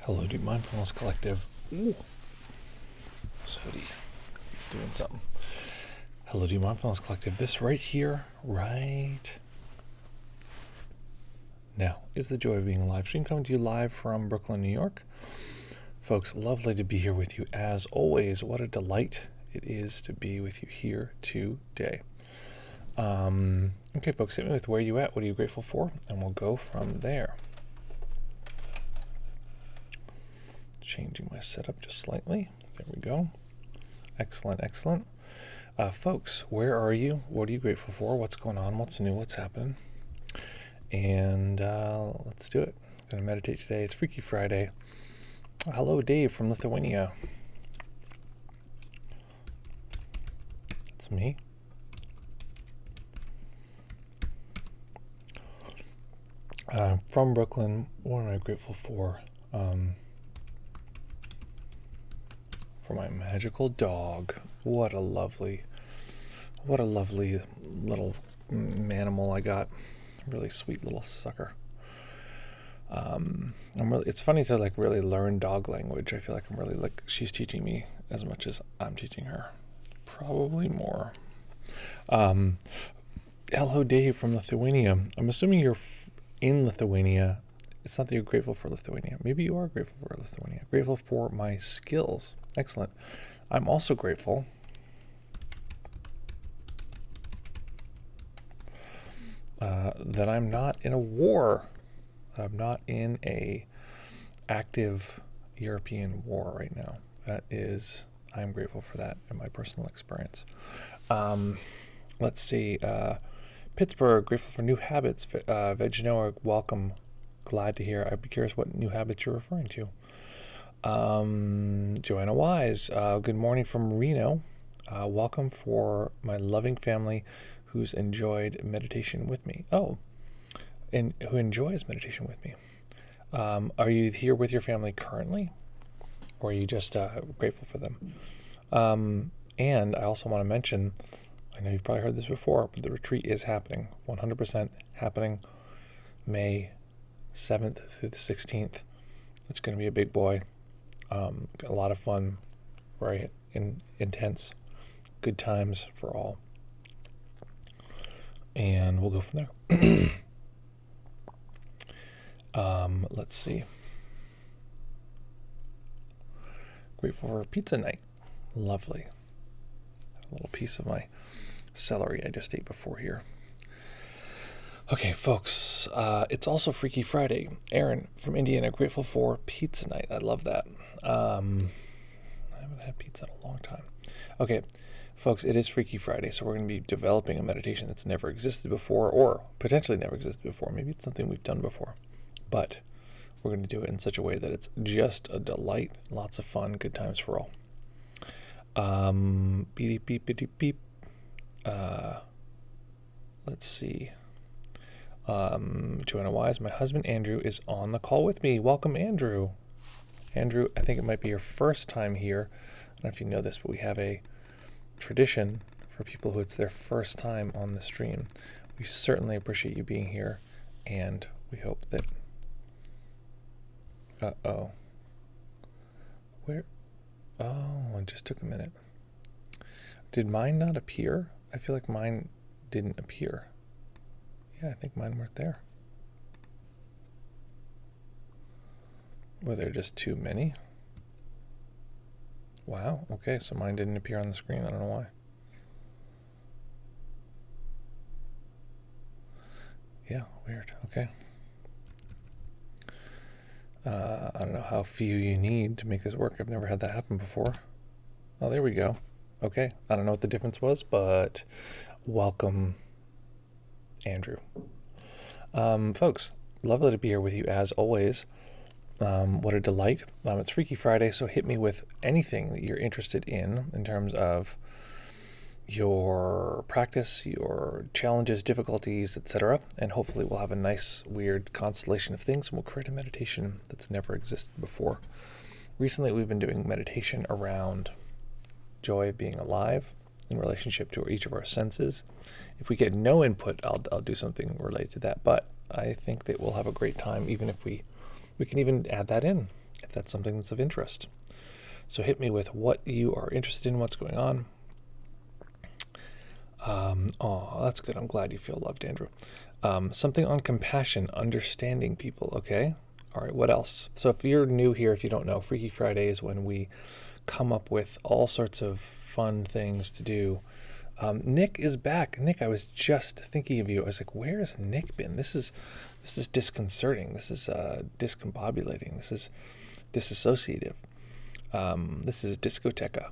Hello, Deep Mindfulness Collective. Ooh. Sody. Doing something. Hello, Deep Mindfulness Collective. This right here, right now, is the joy of being a live stream coming to you live from Brooklyn, New York. Folks, lovely to be here with you as always. What a delight it is to be with you here today. Okay, folks, hit me with where you at. What are you grateful for? And we'll go from there. Changing my setup just slightly. There we go. Excellent, excellent. Folks, where are you? What are you grateful for? What's going on? What's new? What's happening? And let's do it. I'm going to meditate today. It's Freaky Friday. Hello, Dave from Lithuania. It's me. From Brooklyn. What am I grateful for? For my magical dog. What a lovely little animal I got. Really sweet little sucker. It's funny to really learn dog language. I feel like I'm really she's teaching me as much as I'm teaching her. Probably more. Hello, Dave from Lithuania. I'm assuming you're in Lithuania. It's not that you're grateful for Lithuania. Maybe you are grateful for Lithuania. Grateful for my skills. Excellent. I'm also grateful that I'm not in a war. That I'm not in a active European war right now. I'm grateful for that in my personal experience. Let's see. Pittsburgh, grateful for new habits. Veg Noah, welcome. Glad to hear. I'd be curious what new habits you're referring to. Joanna Wise, good morning from Reno. Welcome for my loving family who's enjoyed meditation with me. Oh, and who enjoys meditation with me. Are you here with your family currently? Or are you just grateful for them? And I also want to mention, I know you've probably heard this before, but the retreat is happening. 100% happening May 7th through the 16th. It's going to be a big boy. A lot of fun, very intense, good times for all. And we'll go from there. Let's see. Grateful for pizza night. Lovely. A little piece of my celery I just ate before here. Okay, folks, it's also Freaky Friday. Aaron from Indiana, grateful for pizza night. I love that. I haven't had pizza in a long time. Okay, folks, it is Freaky Friday, so we're going to be developing a meditation that's never existed before, or potentially never existed before. Maybe it's something we've done before, but we're going to do it in such a way that it's just a delight, lots of fun, good times for all. Beep, beep, beep, beep. Let's see. Joanna Wise, my husband Andrew is on the call with me. Welcome, Andrew. Andrew, I think it might be your first time here. I don't know if you know this, but we have a tradition for people who it's their first time on the stream. We certainly appreciate you being here, and we hope that... Where? Oh, it just took a minute. Did mine not appear? I feel like mine didn't appear. Yeah, I think mine weren't there. Were there just too many? Wow, okay, so mine didn't appear on the screen. I don't know why. Yeah, weird. Okay. I don't know how few you need to make this work. I've never had that happen before. Oh, there we go. Okay, I don't know what the difference was, but welcome, Andrew. Folks, lovely to be here with you as always. What a delight. It's Freaky Friday, so hit me with anything that you're interested in terms of your practice, your challenges, difficulties, etc. And hopefully we'll have a nice, weird constellation of things, and we'll create a meditation that's never existed before. Recently, we've been doing meditation around joy of being alive in relationship to each of our senses. If we get no input, I'll do something related to that. But I think that we'll have a great time, even if we can even add that in if that's something that's of interest. So hit me with what you are interested in, what's going on. Oh, that's good. I'm glad you feel loved, Andrew. Something on compassion, understanding people. Okay. All right. What else? So if you're new here, if you don't know, Freaky Friday is when we come up with all sorts of fun things to do. Nick is back. Nick, I was just thinking of you. I was like, where has Nick been? This is disconcerting. This is discombobulating. This is disassociative. This is discoteca.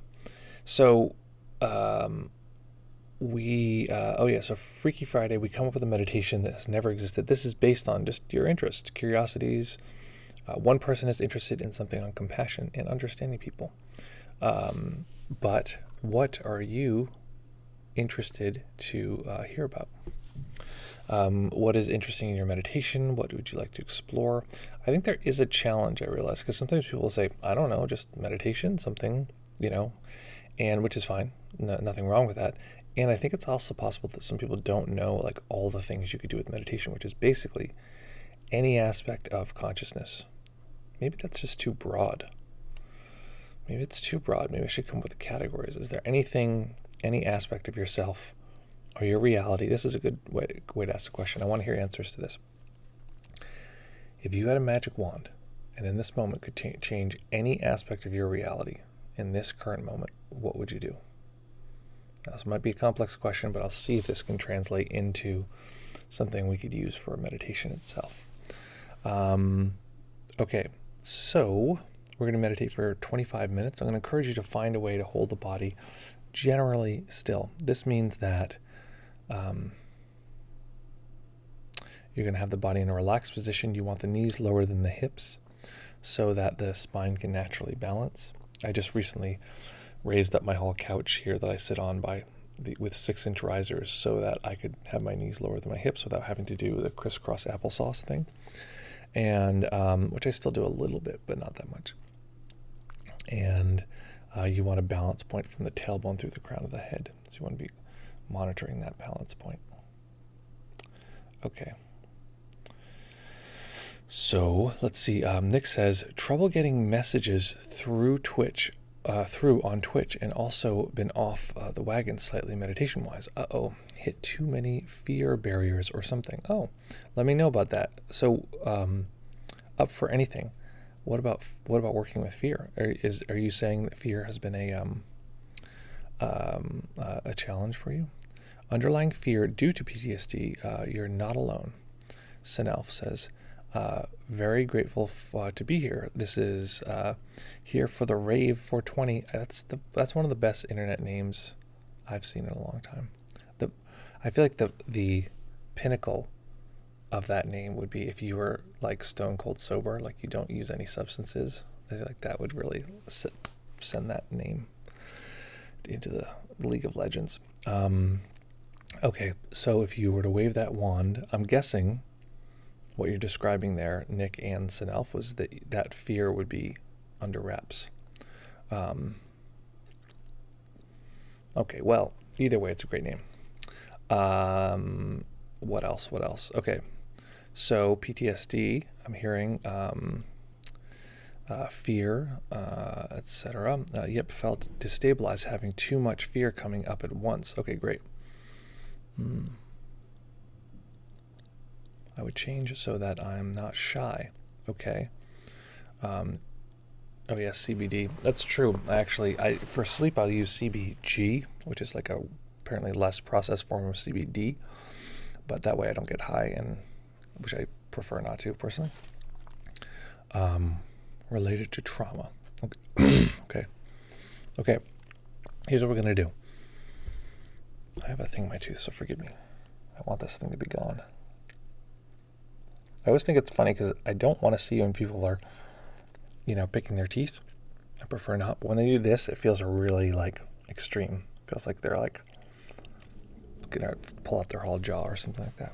So so Freaky Friday, we come up with a meditation that has never existed. This is based on just your interests, curiosities. One person is interested in something on compassion and understanding people. But what are you interested to hear about? What is interesting in your meditation? What would you like to explore? I think there is a challenge, I realize, because sometimes people will say, I don't know, just meditation, something, and which is fine. Nothing wrong with that. And I think it's also possible that some people don't know like all the things you could do with meditation, which is basically any aspect of consciousness. Maybe that's just too broad. Maybe it's too broad. Maybe I should come up with categories. Is there anything, any aspect of yourself or your reality? This is a good way to ask the question. I want to hear answers to this. If you had a magic wand and in this moment could change any aspect of your reality in this current moment, what would you do? Now, this might be a complex question, but I'll see if this can translate into something we could use for meditation itself. Okay, so we're going to meditate for 25 minutes. I'm going to encourage you to find a way to hold the body generally still. This means that you're going to have the body in a relaxed position. You want the knees lower than the hips so that the spine can naturally balance. I just recently raised up my whole couch here that I sit on with 6-inch risers so that I could have my knees lower than my hips without having to do the crisscross applesauce thing, and which I still do a little bit, but not that much. And you want a balance point from the tailbone through the crown of the head. So you want to be monitoring that balance point. Okay. So let's see. Nick says, trouble getting messages through Twitch, on Twitch, and also been off the wagon slightly meditation-wise. Hit too many fear barriers or something. Oh, let me know about that. So, up for anything. What about working with fear? Are you saying that fear has been a challenge for you? Underlying fear due to PTSD, you're not alone. Senelf says, very grateful to be here. This is here for the Rave 420. That's one of the best internet names I've seen in a long time. I feel like the pinnacle of that name would be if you were like stone cold sober, like you don't use any substances. I feel like that would really send that name into the League of Legends. Okay, so if you were to wave that wand, I'm guessing what you're describing there, Nick and Senelf, was that fear would be under wraps. Okay, well, either way, it's a great name. What else? Okay, so PTSD, I'm hearing fear, etc. Yep, felt destabilized, having too much fear coming up at once. Okay, great. I would change so that I'm not shy. Okay. Oh yeah, CBD. That's true. For sleep, I'll use CBG, which is like a apparently less processed form of CBD, but that way I don't get high, and which I prefer not to personally. Related to trauma. Okay. Okay. Here's what we're gonna do. I have a thing in my tooth, so forgive me. I want this thing to be gone. I always think it's funny because I don't want to see when people are, picking their teeth. I prefer not. But when they do this, it feels really extreme. It feels like they're gonna pull out their whole jaw or something like that.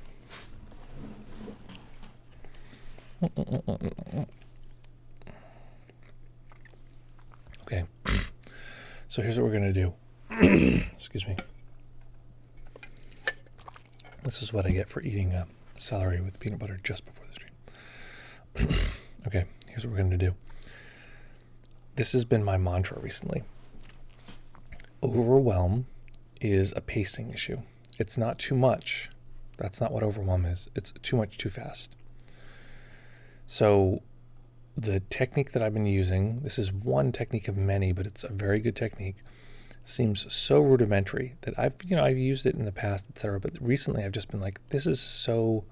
Okay. So here's what we're gonna do. Excuse me. This is what I get for eating celery with peanut butter just before the stream. Okay, here's what we're going to do. this has been my mantra recently. Overwhelm is a pacing issue. It's not too much. That's not what overwhelm is. It's too much too fast. So the technique that I've been using, this is one technique of many, but it's a very good technique, seems so rudimentary that I've used it in the past, etc. But recently I've just been like, this is so,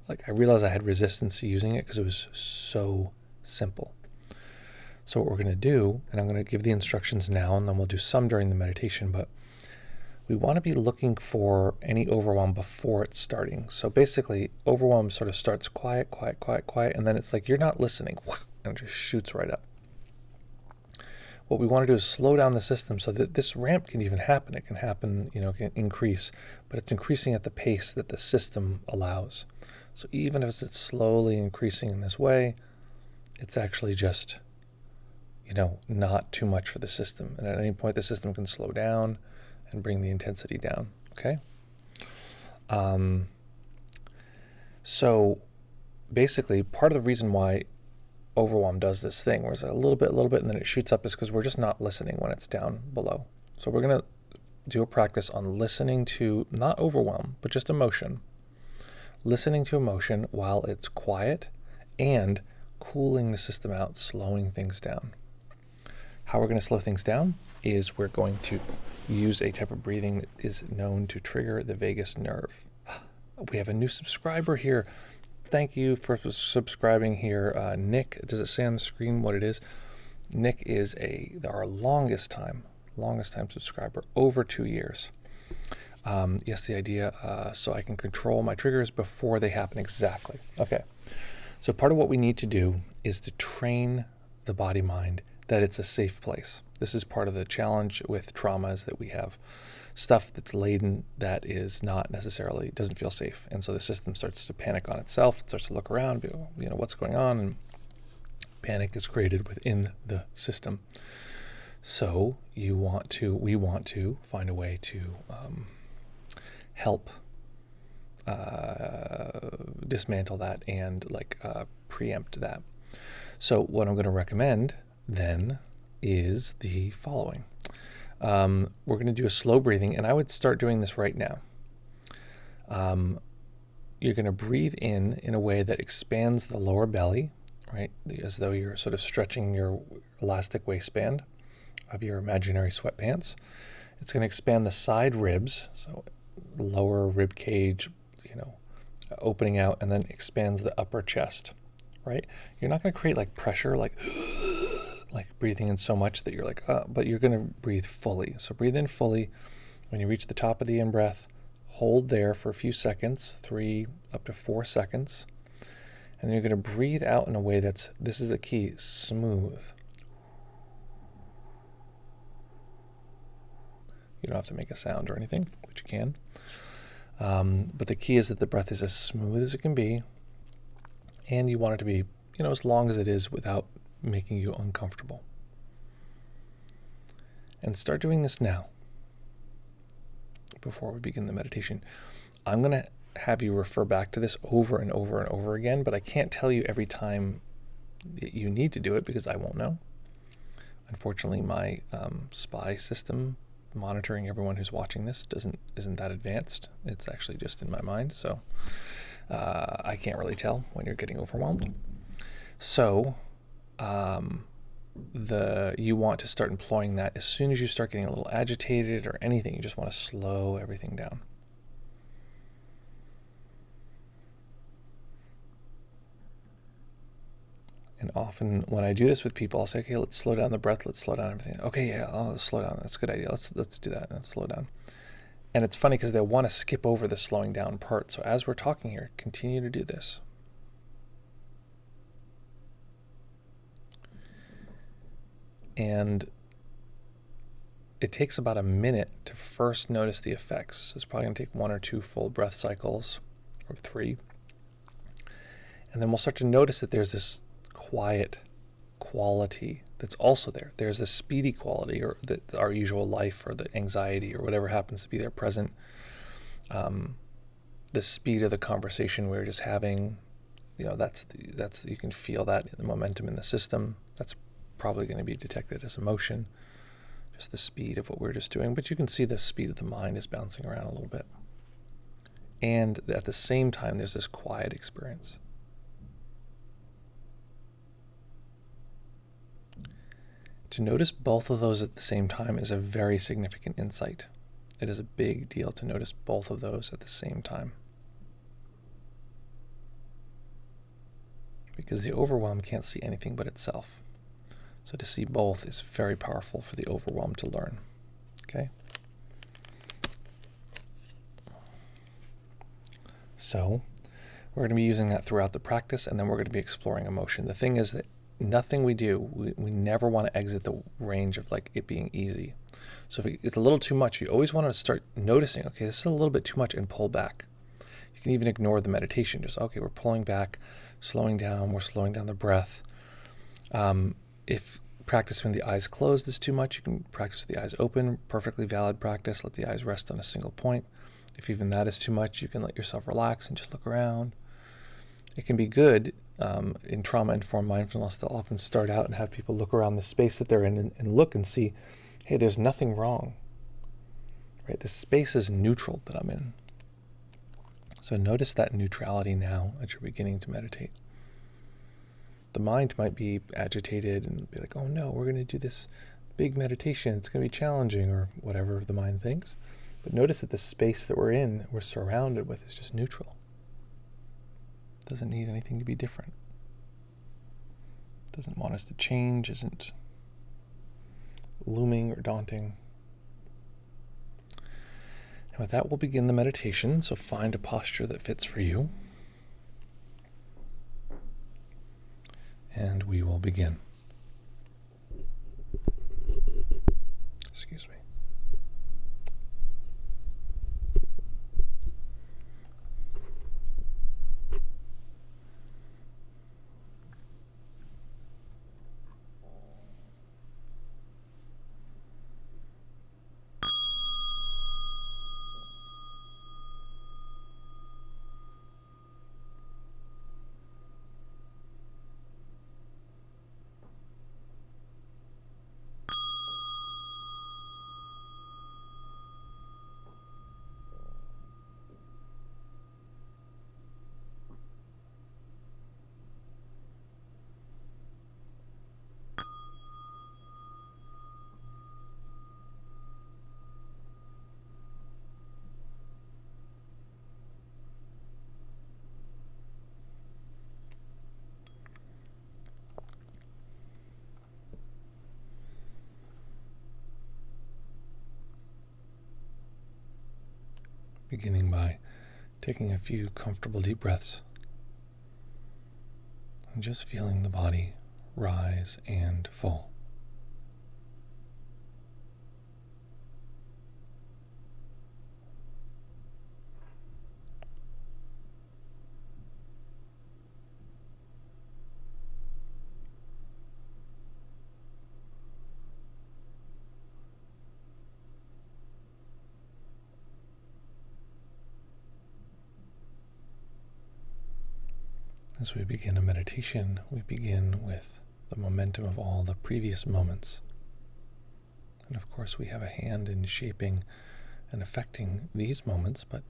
like, I realized I had resistance to using it because it was so simple. So what we're going to do, and I'm going to give the instructions now, and then we'll do some during the meditation, but we want to be looking for any overwhelm before it's starting. So basically, overwhelm sort of starts quiet, quiet, quiet, quiet, and then it's like you're not listening, and it just shoots right up. What we want to do is slow down the system so that this ramp can even happen. It can happen, it can increase, but it's increasing at the pace that the system allows. So even if it's slowly increasing in this way, it's actually just, not too much for the system. And at any point, the system can slow down and bring the intensity down, okay? So basically, part of the reason why overwhelm does this thing where it's a little bit, and then it shoots up is because we're just not listening when it's down below. So we're going to do a practice on listening to, not overwhelm, but just emotion. Listening to emotion while it's quiet and cooling the system out, slowing things down. How we're going to slow things down is we're going to use a type of breathing that is known to trigger the vagus nerve. We have a new subscriber here. Thank you for subscribing here. Nick, does it say on the screen what it is? Nick is our longest time subscriber, over 2 years. Yes, the idea, so I can control my triggers before they happen. Exactly. Okay. So part of what we need to do is to train the body-mind that it's a safe place. This is part of the challenge with trauma, is that we have stuff that's laden that is not necessarily, doesn't feel safe. And so the system starts to panic on itself. It starts to look around, be, what's going on? And panic is created within the system. So we want to find a way to help dismantle that and preempt that. So what I'm going to recommend then is the following. We're going to do a slow breathing, and I would start doing this right now. You're going to breathe in a way that expands the lower belly, right? As though you're sort of stretching your elastic waistband of your imaginary sweatpants. It's going to expand the side ribs, so lower rib cage, opening out, and then expands the upper chest, right? You're not going to create pressure, like breathing in so much that you're but you're going to breathe fully. So breathe in fully. When you reach the top of the in-breath, hold there for a few seconds, 3 up to 4 seconds. And then you're going to breathe out in a way this is the key, smooth. You don't have to make a sound or anything, but you can. But the key is that the breath is as smooth as it can be, and you want it to be, as long as it is without making you uncomfortable. And start doing this now. Before we begin the meditation, I'm going to have you refer back to this over and over and over again, but I can't tell you every time that you need to do it because I won't know. Unfortunately, my spy system monitoring everyone who's watching this isn't that advanced. It's actually just in my mind, so I can't really tell when you're getting overwhelmed. So you want to start employing that as soon as you start getting a little agitated or anything. You just want to slow everything down. And often when I do this with people, I'll say, okay, let's slow down the breath. Let's slow down everything. Okay, yeah, let's slow down. That's a good idea. Let's do that. Let's slow down. And it's funny because they'll want to skip over the slowing down part. So as we're talking here, continue to do this. And it takes about a minute to first notice the effects. So it's probably going to take 1 or 2 full breath cycles, or 3. And then we'll start to notice that there's this quiet quality that's also there. There's the speedy quality, or our usual life, or the anxiety, or whatever happens to be there present. The speed of the conversation we're just having, that's you can feel that in the momentum in the system. That's probably going to be detected as emotion, just the speed of what we're just doing. But you can see the speed of the mind is bouncing around a little bit. And at the same time, there's this quiet experience. To notice both of those at the same time is a very significant insight. It is a big deal to notice both of those at the same time. Because the overwhelm can't see anything but itself. So to see both is very powerful for the overwhelm to learn. Okay? So we're going to be using that throughout the practice, and then we're going to be exploring emotion. The thing is that nothing we do, we never want to exit the range of like it being easy. So if it's a little too much, you always want to start noticing, okay, this is a little bit too much, and pull back. You can even ignore the meditation. Just, okay, we're pulling back, slowing down, we're slowing down the breath. If practice when the eyes closed is too much, you can practice with the eyes open. Perfectly valid practice. Let the eyes rest on a single point. If even that is too much, you can let yourself relax and just look around. It can be good in trauma-informed mindfulness. They'll often start out and have people look around the space that they're in and look and see, hey, there's nothing wrong. Right? The space is neutral that I'm in. So notice that neutrality now as you're beginning to meditate. The mind might be agitated and be like, oh no, we're going to do this big meditation. It's going to be challenging, or whatever the mind thinks. But notice that the space that we're in, we're surrounded with, is just neutral. It doesn't need anything to be different. It doesn't want us to change, isn't looming or daunting. And with that, we'll begin the meditation. So find a posture that fits for you. And we will begin. Excuse me. Beginning by taking a few comfortable deep breaths and just feeling the body rise and fall. As we begin a meditation, we begin with the momentum of all the previous moments. And of course, we have a hand in shaping and affecting these moments, but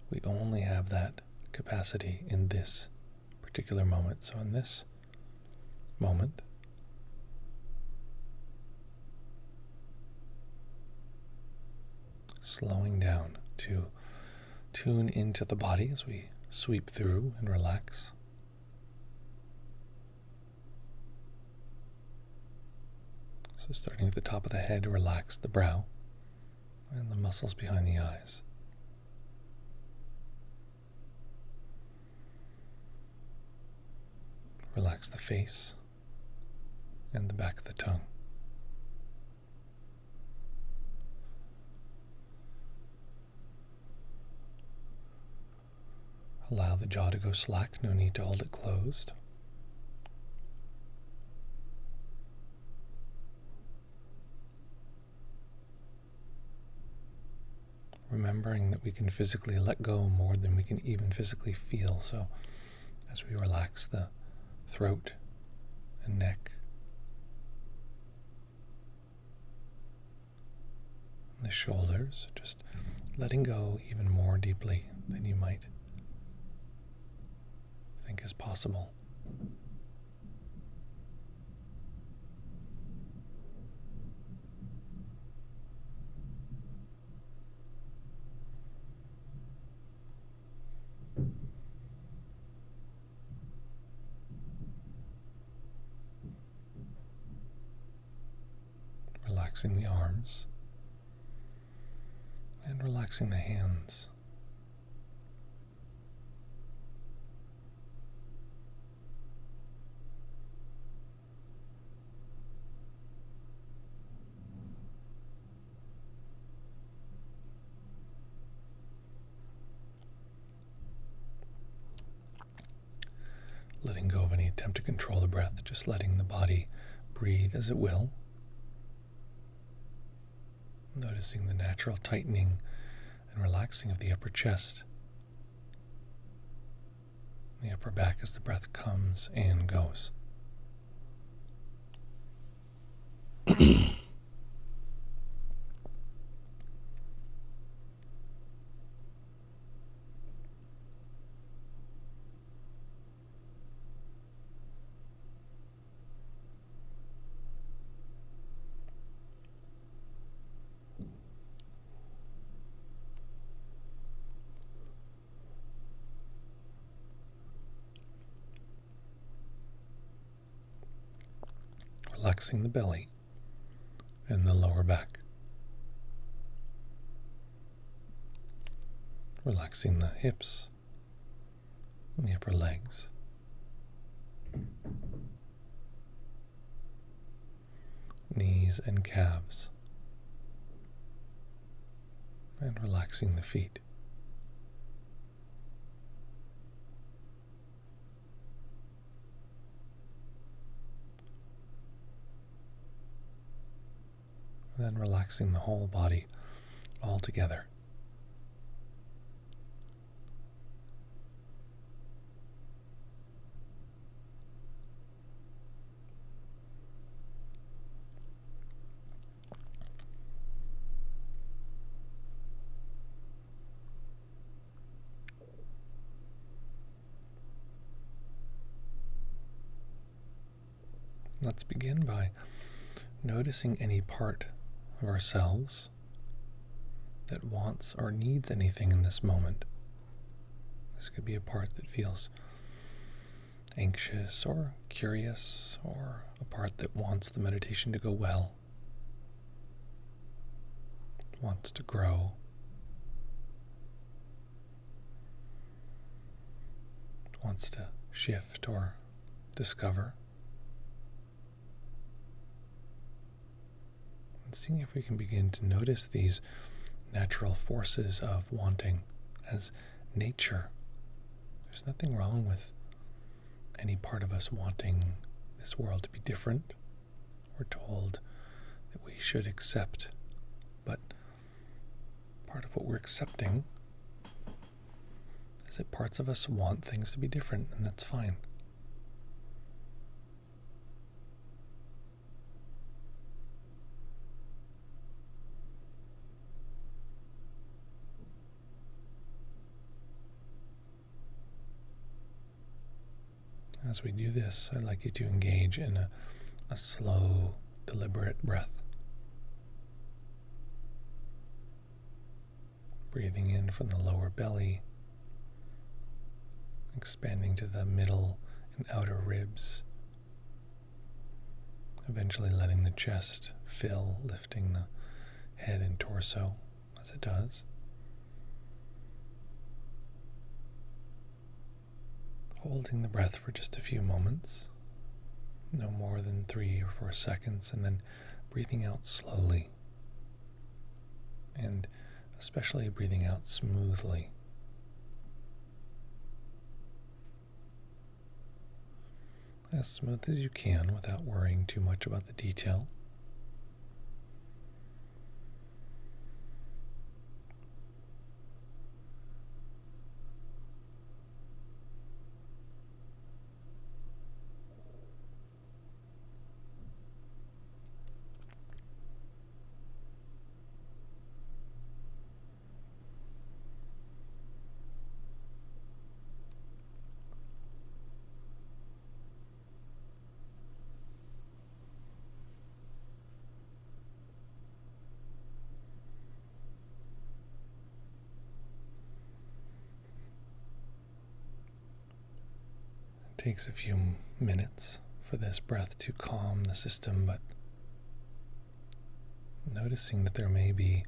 we only have that capacity in this particular moment. So in this moment, slowing down to tune into the body as we sweep through and relax. So starting at the top of the head, relax the brow and the muscles behind the eyes. Relax the face and the back of the tongue. Allow the jaw to go slack, no need to hold it closed. Remembering that we can physically let go more than we can even physically feel. So as we relax the throat and neck, the shoulders, just letting go even more deeply than you might think is possible. Relaxing the arms and relaxing the hands. Letting go of any attempt to control the breath, just letting the body breathe as it will. Noticing the natural tightening and relaxing of the upper chest, the upper back as the breath comes and goes. Relaxing the belly and the lower back. Relaxing the hips and the upper legs. Knees and calves. And relaxing the feet. And then relaxing the whole body all together. Let's begin by noticing any part of ourselves that wants or needs anything in this moment. This could be a part that feels anxious or curious, or a part that wants the meditation to go well, wants to grow, wants to shift or discover. And seeing if we can begin to notice these natural forces of wanting as nature. There's nothing wrong with any part of us wanting this world to be different. We're told that we should accept, but part of what we're accepting is that parts of us want things to be different, and that's fine. As we do this, I'd like you to engage in a slow, deliberate breath. Breathing in from the lower belly, expanding to the middle and outer ribs, eventually letting the chest fill, lifting the head and torso as it does. Holding the breath for just a few moments, no more than 3 or 4 seconds, and then breathing out slowly, and especially breathing out smoothly. As smooth as you can without worrying too much about the detail. takes a few minutes for this breath to calm the system, but noticing that there may be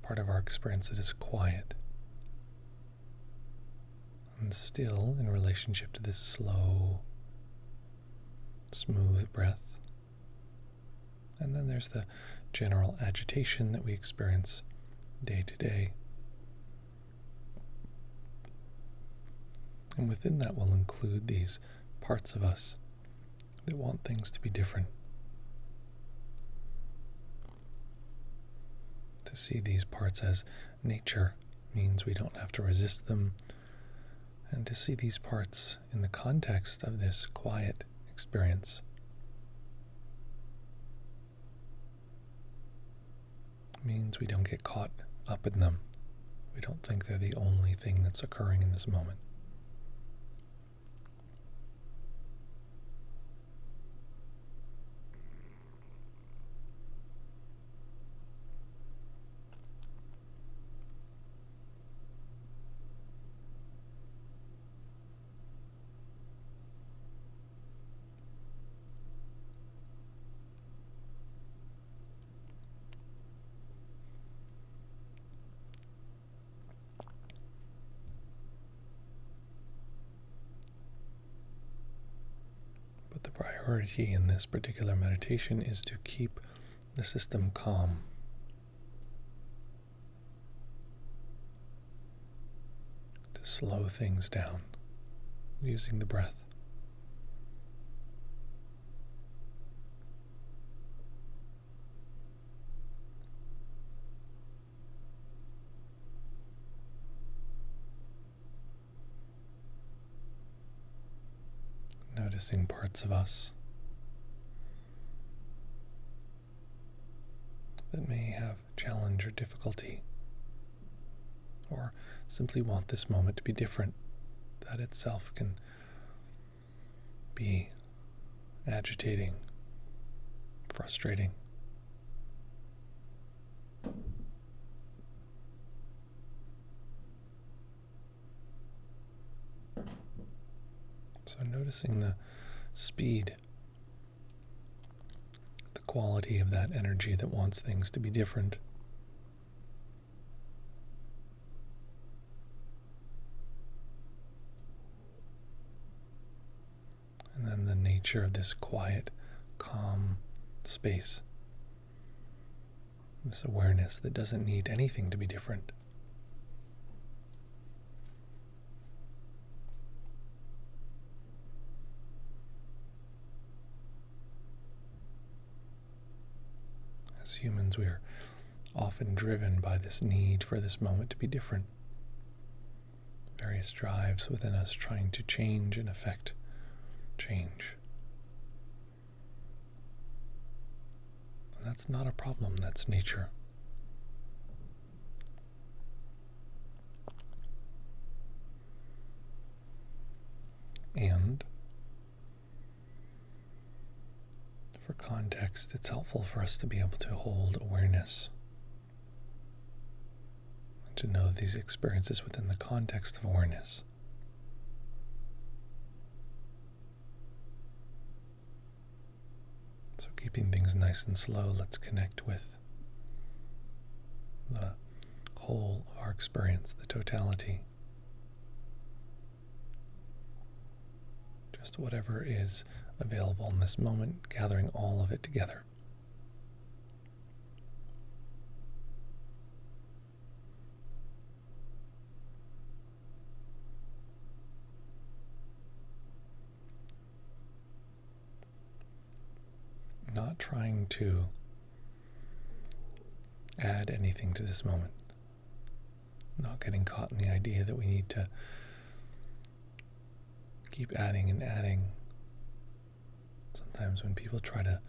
part of our experience that is quiet and still in relationship to this slow, smooth breath. And then there's the general agitation that we experience day to day. And within that will include these parts of us that want things to be different. To see these parts as nature means we don't have to resist them. And to see these parts in the context of this quiet experience means we don't get caught up in them. We don't think they're the only thing that's occurring in this moment. But the priority in this particular meditation is to keep the system calm. To slow things down using the breath. Noticing parts of us that may have challenge or difficulty, or simply want this moment to be different. That itself can be agitating, frustrating. So noticing the speed, the quality of that energy that wants things to be different. And then the nature of this quiet, calm space. This awareness that doesn't need anything to be different. As humans, we are often driven by this need for this moment to be different. Various drives within us trying to change and affect change. And that's not a problem, that's nature. And for context, it's helpful for us to be able to hold awareness and to know these experiences within the context of awareness. So keeping things nice and slow, let's connect with the whole of our experience, the totality. Just whatever is available in this moment, gathering all of it together. Not trying to add anything to this moment. Not getting caught in the idea that we need to keep adding and adding. Sometimes when people try to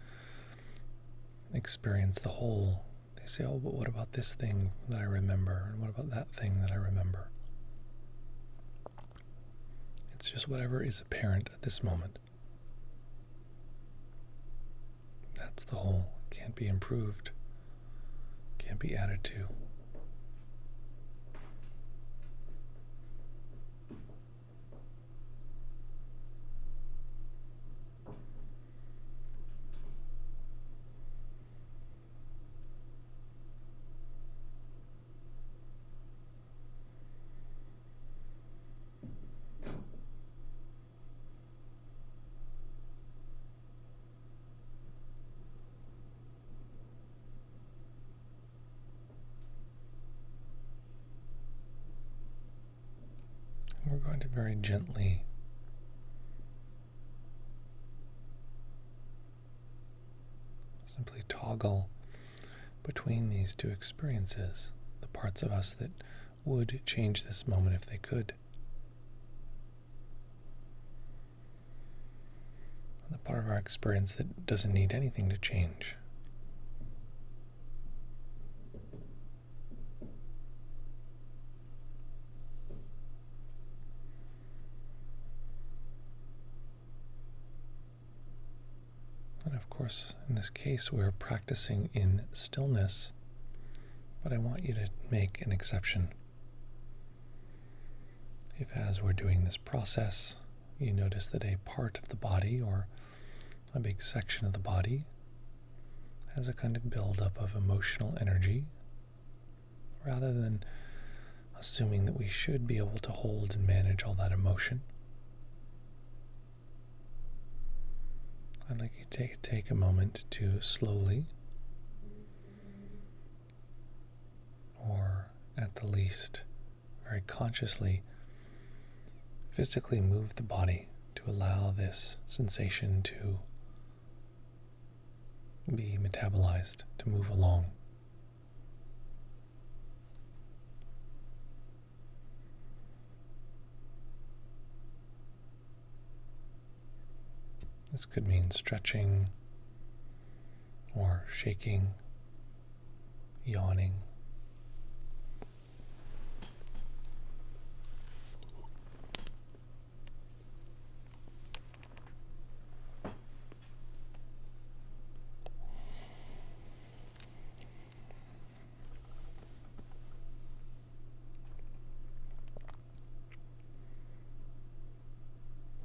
experience the whole, they say, oh, but what about this thing that I remember? And what about that thing that I remember? It's just whatever is apparent at this moment. That's the whole. It can't be improved. Can't be added to. we're going to very gently simply toggle between these two experiences, the parts of us that would change this moment if they could, and the part of our experience that doesn't need anything to change. And of course, in this case, we're practicing in stillness, but I want you to make an exception. If as we're doing this process, you notice that a part of the body or a big section of the body has a kind of buildup of emotional energy, rather than assuming that we should be able to hold and manage all that emotion, I'd like you to take a moment to slowly, or at the least very consciously, physically move the body to allow this sensation to be metabolized, to move along. This could mean stretching, or shaking, yawning.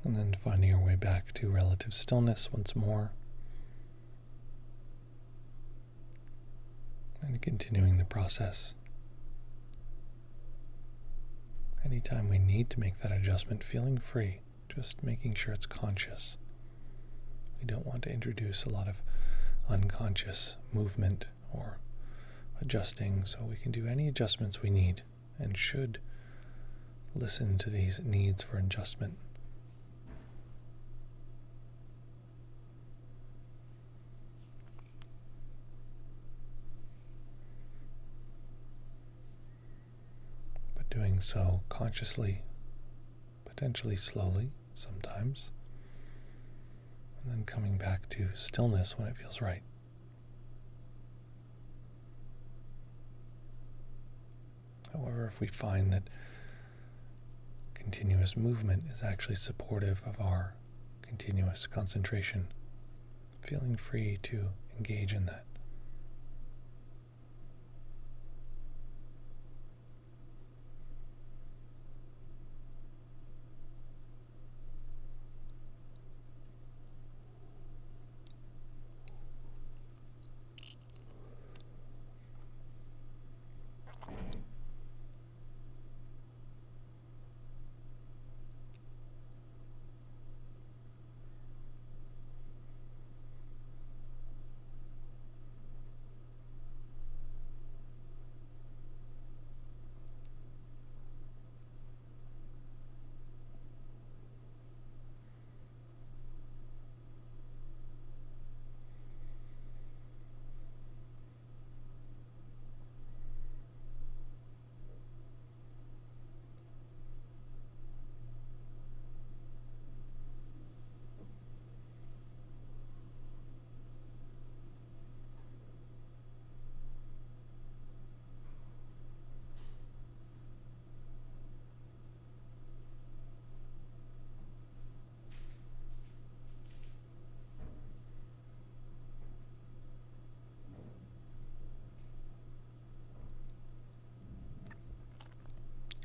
And then finding our way back to relative stillness once more, and continuing the process. Anytime we need to make that adjustment, feeling free, just making sure it's conscious. We don't want to introduce a lot of unconscious movement or adjusting, so we can do any adjustments we need and should listen to these needs for adjustment. Doing so consciously, potentially slowly sometimes, and then coming back to stillness when it feels right. However, if we find that continuous movement is actually supportive of our continuous concentration, feeling free to engage in that.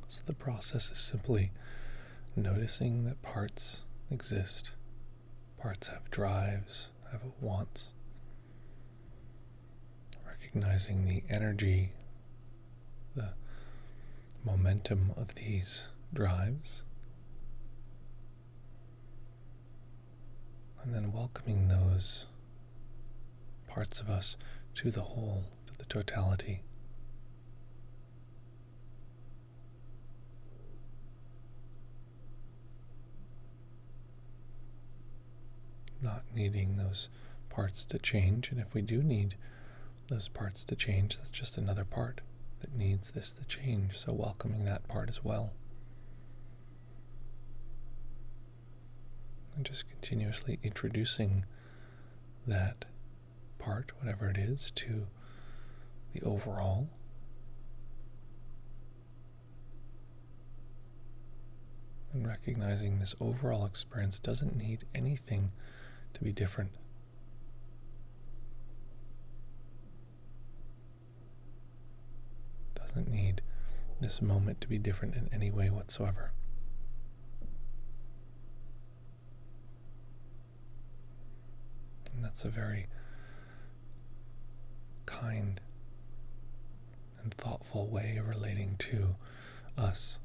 So the process is simply noticing that parts exist. Parts have drives, have wants. Recognizing the energy, the momentum of these drives. And then welcoming those parts of us to the whole, to the totality. not needing those parts to change. And if we do need those parts to change, that's just another part that needs this to change. So welcoming that part as well. And just continuously introducing that part, whatever it is, to the overall. And recognizing this overall experience doesn't need anything to be different. Doesn't need this moment to be different in any way whatsoever. And that's a very kind and thoughtful way of relating to us,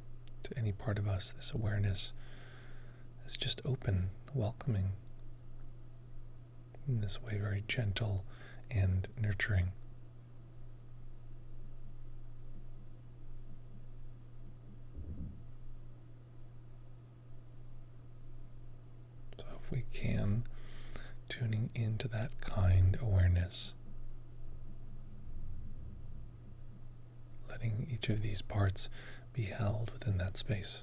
to any part of us. This awareness is just open, welcoming, in this way very gentle and nurturing. So if we can, tuning into that kind awareness, letting each of these parts be held within that space.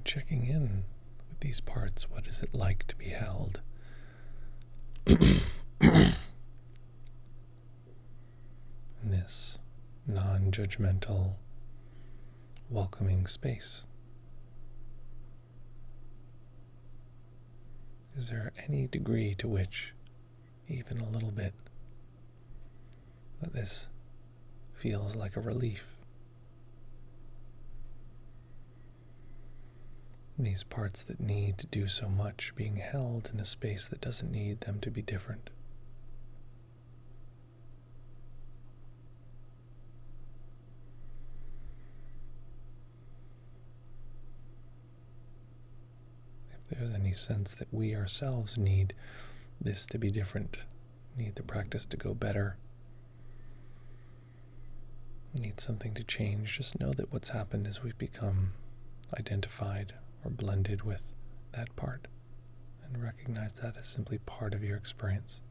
Checking in with these parts. What is it like to be held? In this non-judgmental, welcoming space. Is there any degree to which, even a little bit, that this feels like a relief? These parts that need to do so much being held in a space that doesn't need them to be different. If there's any sense that we ourselves need this to be different, need the practice to go better, need something to change, just know that what's happened is we've become identified or blended with that part, and recognize that as simply part of your experience.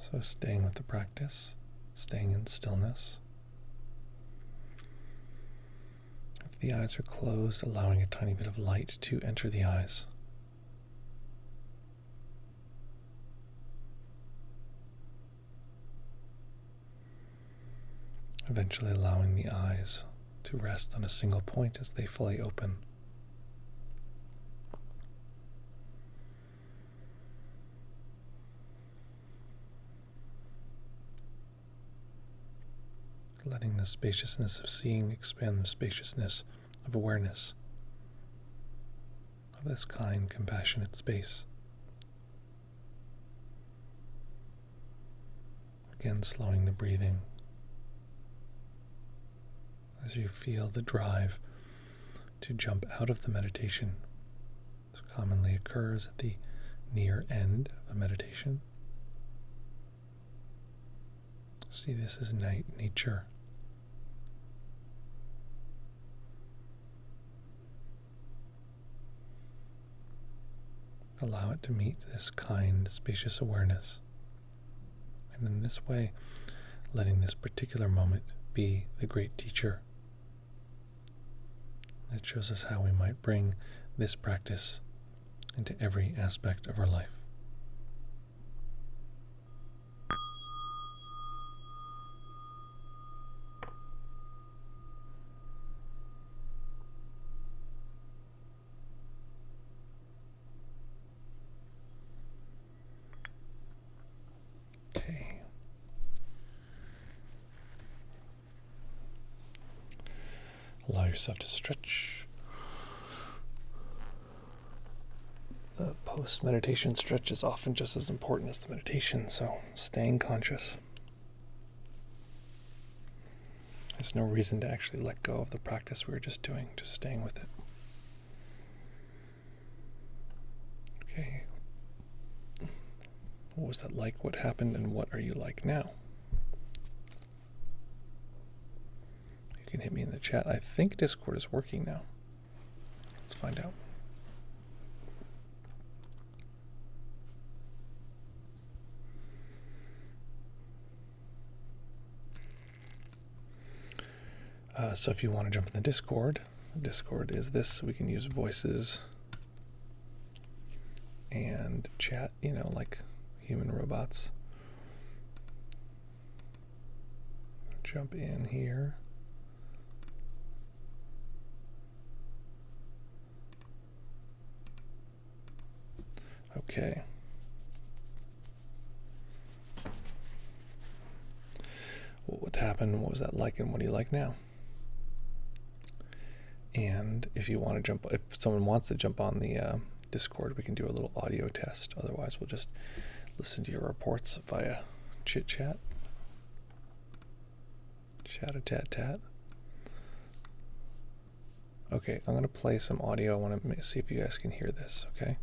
So staying with the practice, staying in stillness. If the eyes are closed, allowing a tiny bit of light to enter the eyes. Eventually allowing the eyes to rest on a single point as they fully open. Letting the spaciousness of seeing expand the spaciousness of awareness of this kind, compassionate space. Again, slowing the breathing as you feel the drive to jump out of the meditation. This commonly occurs at the near end of a meditation. See this as nature. Allow it to meet this kind, spacious awareness. And in this way, letting this particular moment be the great teacher. It shows us how we might bring this practice into every aspect of our life. yourself to stretch. The post-meditation stretch is often just as important as the meditation, so staying conscious. There's no reason to actually let go of the practice we were just doing, just staying with it. Okay. What was that like? What happened? And what are you like now? You can hit me in the chat. I think Discord is working now. Let's find out. So if you want to jump in the Discord is this. We can use voices and chat, like human robots. Jump in here. Okay. What happened? What was that like? And what do you like now? And if you want to jump, if someone wants to jump on the Discord, we can do a little audio test. Otherwise, we'll just listen to your reports via chit chat. Chat-a-tat-tat. Okay, I'm going to play some audio. I want to see if you guys can hear this, okay?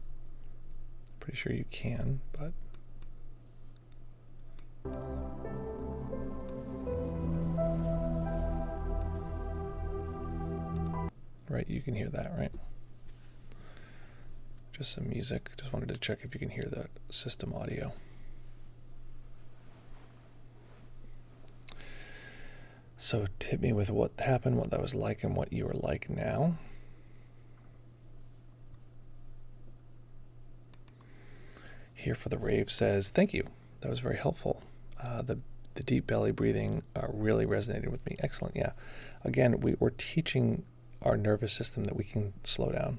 Pretty sure you can, but... Right, you can hear that, right? Just some music. Just wanted to check if you can hear the system audio. So hit me with what happened, what that was like, and what you are like now. Here for the Rave says, thank you. That was very helpful. The deep belly breathing really resonated with me. Excellent, yeah. Again, we're teaching our nervous system that we can slow down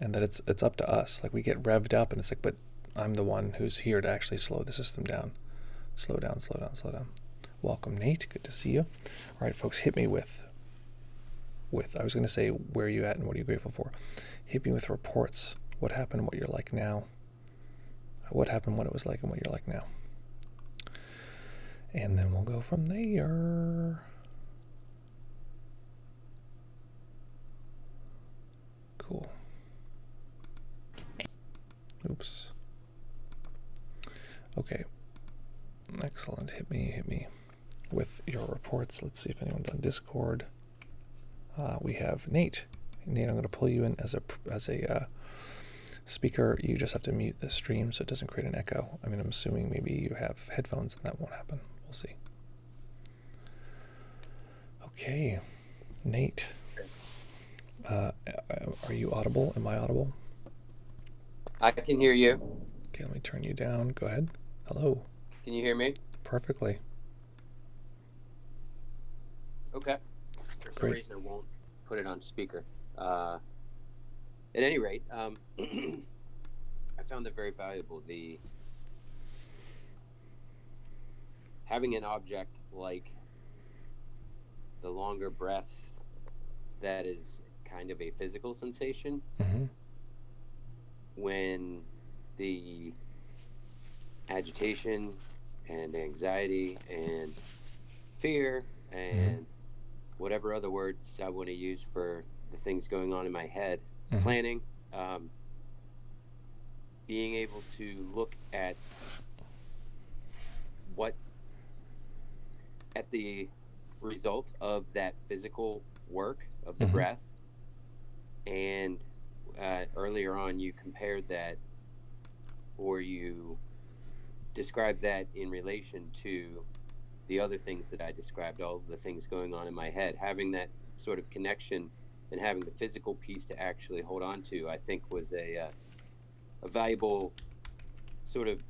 and that it's up to us. Like we get revved up and it's like, but I'm the one who's here to actually slow the system down. Slow down, slow down, slow down. Welcome, Nate. Good to see you. All right, folks, hit me with I was going to say, where are you at and what are you grateful for? Hit me with reports. What happened, what you're like now. What happened, what it was like, and what you're like now. And then we'll go from there. Cool. Oops. Okay. Excellent. Hit me with your reports. Let's see if anyone's on Discord. We have Nate. Nate, I'm going to pull you in as a speaker. You just have to mute the stream so it doesn't create an echo. I mean, I'm assuming maybe you have headphones and that won't happen. We'll see. Okay. Nate. Are you audible? Am I audible? I can hear you. Okay, let me turn you down. Go ahead. Hello. Can you hear me? Perfectly. Okay. For some reason, I won't put it on speaker. At any rate, I found it very valuable. Having an object like the longer breaths that is kind of a physical sensation, when the agitation and anxiety and fear and whatever other words I want to use for the things going on in my head, planning, being able to look at the result of that physical work of the breath. And earlier on you compared that, or you described that in relation to the other things that I described, all of the things going on in my head. Having that sort of connection and having the physical piece to actually hold on to, I think was a valuable sort of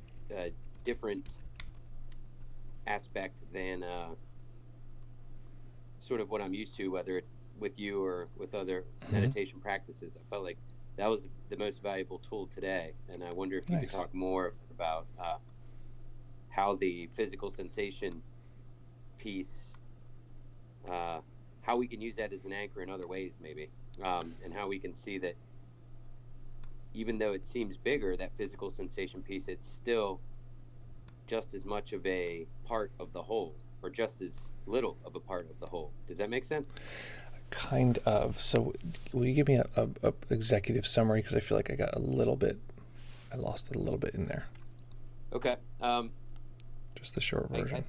different aspect than sort of what I'm used to, whether it's with you or with other meditation practices. I felt like that was the most valuable tool today. And I wonder if you could talk more about how the physical sensation piece, how we can use that as an anchor in other ways, maybe, and how we can see that even though it seems bigger, that physical sensation piece, it's still just as much of a part of the whole, or just as little of a part of the whole. Does that make sense? Kind of. So, will you give me a executive summary? Because I feel like I lost it a little bit in there. Okay. Just the short version.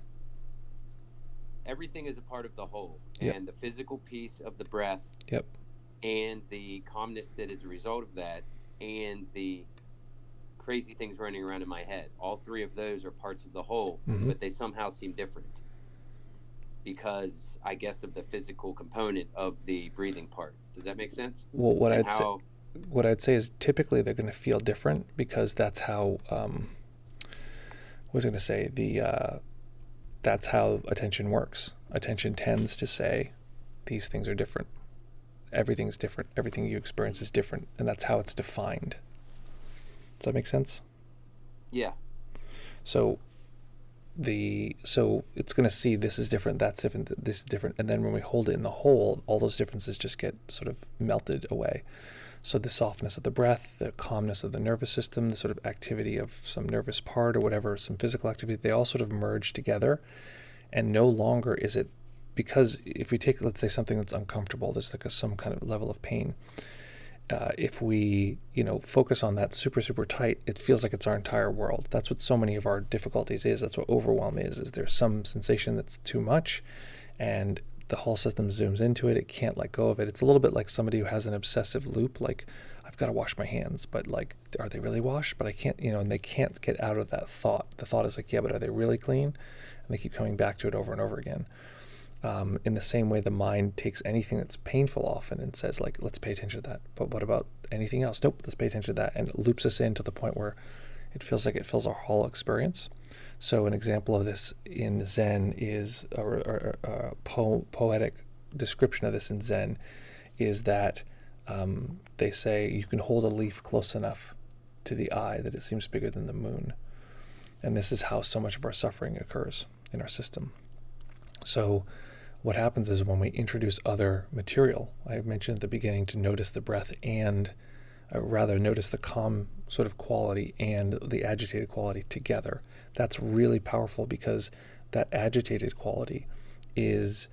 Everything is a part of the whole, Yep. and the physical piece of the breath Yep. and the calmness that is a result of that, and the crazy things running around in my head, all three of those are parts of the whole, Mm-hmm. but they somehow seem different because I guess of the physical component of the breathing part. Does that make sense? Well, And how what I'd say is typically they're going to feel different because that's how. What was I going to say? That's how attention works. Attention tends to say these things are different. Everything's different. Everything you experience is different, and that's how it's defined. Does that make sense? yeah. So so it's going to see this is different, that's different, this is different, and then when we hold it in the whole, all those differences just get sort of melted away. So the softness of the breath, the calmness of the nervous system, the sort of activity of some nervous part or whatever, some physical activity, they all sort of merge together, and no longer is it, because if we take, let's say, something that's uncomfortable, there's like some kind of level of pain. If we, focus on that super, super tight, it feels like it's our entire world. That's what so many of our difficulties is. That's what overwhelm is there's some sensation that's too much, and the whole system zooms into it. It can't let go of it. It's a little bit like somebody who has an obsessive loop, like, I've got to wash my hands, but like, are they really washed? But I can't, and they can't get out of that thought. The thought is like, yeah, but are they really clean? And they keep coming back to it over and over again. In the same way, the mind takes anything that's painful often and says, like, let's pay attention to that. But what about anything else? Nope, let's pay attention to that. And it loops us in to the point where it feels like it fills our whole experience. So an example of this in Zen is a poetic description of this in Zen is that they say you can hold a leaf close enough to the eye that it seems bigger than the moon. And this is how so much of our suffering occurs in our system. So what happens is when we introduce other material, I mentioned at the beginning to notice the breath and rather notice the calm sort of quality and the agitated quality together. That's really powerful because that agitated quality is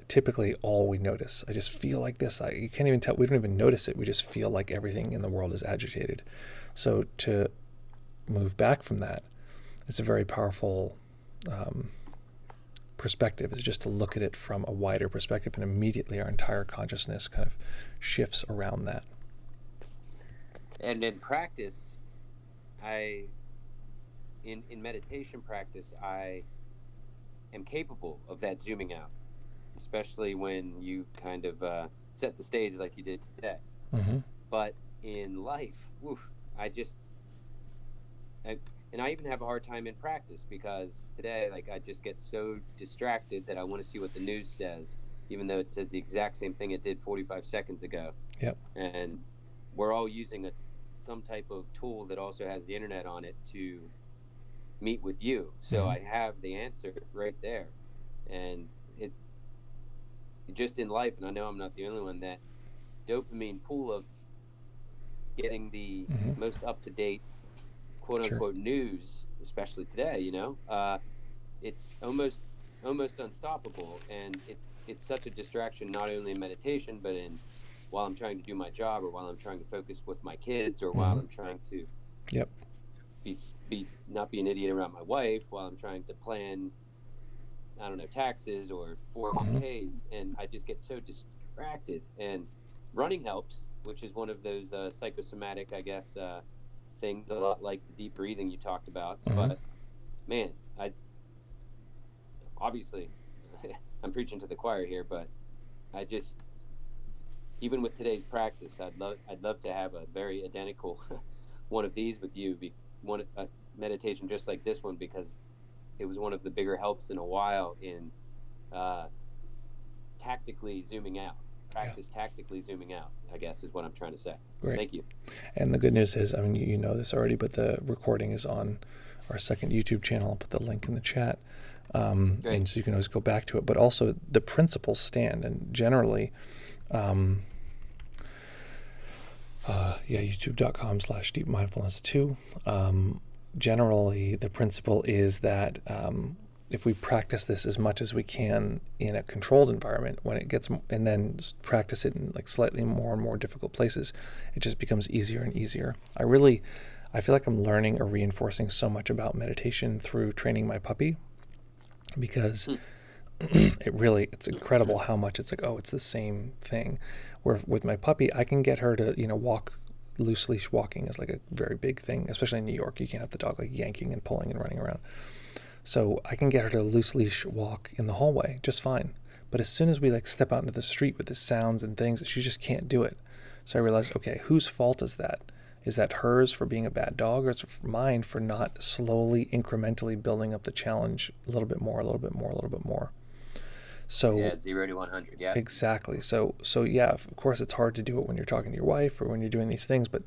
typically all we notice. I just feel like this. You can't even tell. We don't even notice it. We just feel like everything in the world is agitated. So to move back from that is a very powerful perspective, is just to look at it from a wider perspective, and immediately our entire consciousness kind of shifts around that. And in practice, in meditation practice, I am capable of that zooming out, especially when you kind of set the stage like you did today. Mm-hmm. But in life, and I even have a hard time in practice because today, like, I just get so distracted that I want to see what the news says, even though it says the exact same thing it did 45 seconds ago. Yep. And we're all using some type of tool that also has the internet on it to meet with you. So Mm-hmm. I have the answer right there. And it just in life, and I know I'm not the only one, that dopamine pool of getting the Mm-hmm. most up-to-date quote Sure. unquote news, especially today, it's almost unstoppable, and it's such a distraction, not only in meditation, but in while I'm trying to do my job, or while I'm trying to focus with my kids, or while Mm-hmm. I'm trying to Yep. be not be an idiot around my wife, while I'm trying to plan, I don't know, taxes or Mm-hmm. 401ks, and I just get so distracted. And running helps, which is one of those psychosomatic, I guess, things, a lot like the deep breathing you talked about. Mm-hmm. But man, I obviously I'm preaching to the choir here, but I just, even with today's practice, I'd love to have a very identical one of these with you, one a meditation just like this one, because it was one of the bigger helps in a while in uh, tactically zooming out. Yeah. Practice tactically zooming out, I guess, is what I'm trying to say. Great. Thank you. And the good news is, I mean, you know this already, but the recording is on our second YouTube channel. I'll put the link in the chat. Great. And so you can always go back to it, but also the principles stand. And generally, youtube.com/deep mindfulness 2. Generally, the principle is that if we practice this as much as we can in a controlled environment, when it gets, and then practice it in like slightly more and more difficult places, it just becomes easier and easier. I feel like I'm learning or reinforcing so much about meditation through training my puppy, because it's incredible how much it's like, oh, it's the same thing. Where with my puppy, I can get her to, walk. Loose leash walking is like a very big thing, especially in New York. You can't have the dog like yanking and pulling and running around. So I can get her to loose leash walk in the hallway just fine. But as soon as we like step out into the street with the sounds and things, she just can't do it. So I realized, okay, whose fault is that? Is that hers for being a bad dog, or it's mine for not slowly, incrementally building up the challenge a little bit more, a little bit more, a little bit more? So Yeah, 0 to 100. Yeah. exactly. So yeah, of course it's hard to do it when you're talking to your wife or when you're doing these things, but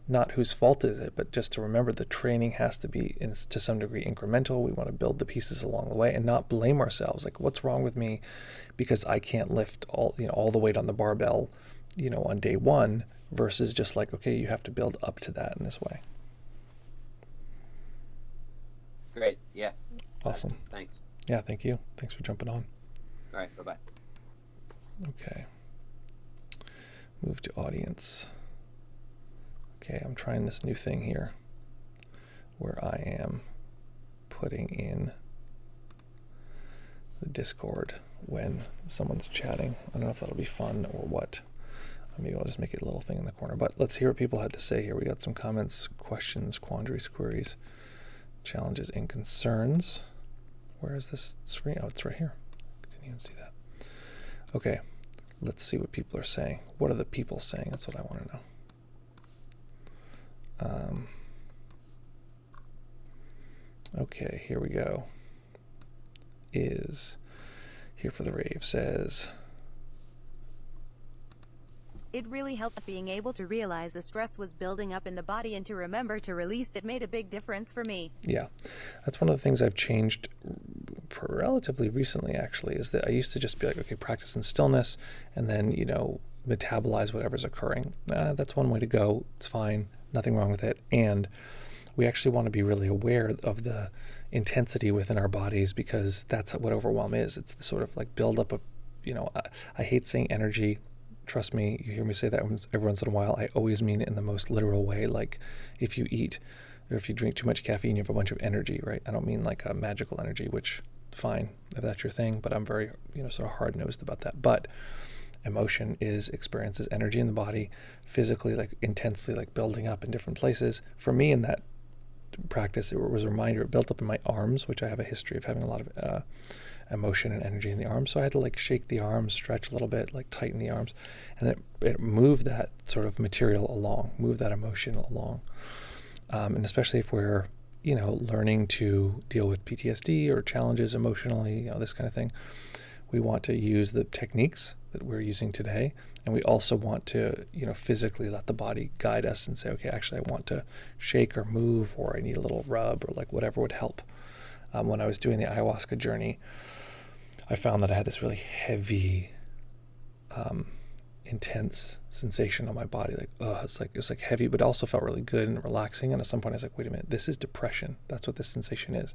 not whose fault is it, but just to remember the training has to be to some degree incremental. We want to build the pieces along the way and not blame ourselves. Like, what's wrong with me because I can't lift all the weight on the barbell, on day one, versus just like, okay, you have to build up to that in this way. Great. Yeah. Awesome. Thanks. Yeah, thank you. Thanks for jumping on. All right. Bye-bye. Okay. Move to audience. Okay, I'm trying this new thing here where I am putting in the Discord when someone's chatting. I don't know if that'll be fun or what. Maybe I'll just make it a little thing in the corner. But let's hear what people had to say here. We got some comments, questions, quandaries, queries, challenges, and concerns. Where is this screen? Oh, it's right here. I didn't even see that. Okay, let's see what people are saying. What are the people saying? That's what I want to know. Okay, here we go. Is here for the rave says, it really helped being able to realize the stress was building up in the body and to remember to release it made a big difference for me. Yeah, that's one of the things I've changed relatively recently, actually, is that I used to just be like, okay, practice in stillness and then, metabolize whatever's occurring. That's one way to go. It's fine. Nothing wrong with it. And we actually want to be really aware of the intensity within our bodies, because that's what overwhelm is. It's the sort of like buildup of, I hate saying energy. Trust me, you hear me say that every once in a while. I always mean it in the most literal way. Like if you eat or if you drink too much caffeine, you have a bunch of energy, right? I don't mean like a magical energy, which fine if that's your thing, but I'm very, sort of hard-nosed about that. But emotion experiences energy in the body, physically, like intensely, like building up in different places. For me, in that practice, it was a reminder. It built up in my arms, which I have a history of having a lot of emotion and energy in the arms. So I had to like shake the arms, stretch a little bit, like tighten the arms, and it moved that sort of material along, move that emotion along. And especially if we're, learning to deal with PTSD or challenges emotionally, this kind of thing, we want to use the techniques that we're using today. And we also want to, physically let the body guide us and say, okay, actually I want to shake or move, or I need a little rub, or like whatever would help. When I was doing the ayahuasca journey, I found that I had this really heavy, intense sensation on my body. Like, it was like heavy, but also felt really good and relaxing. And at some point I was like, wait a minute, this is depression. That's what this sensation is.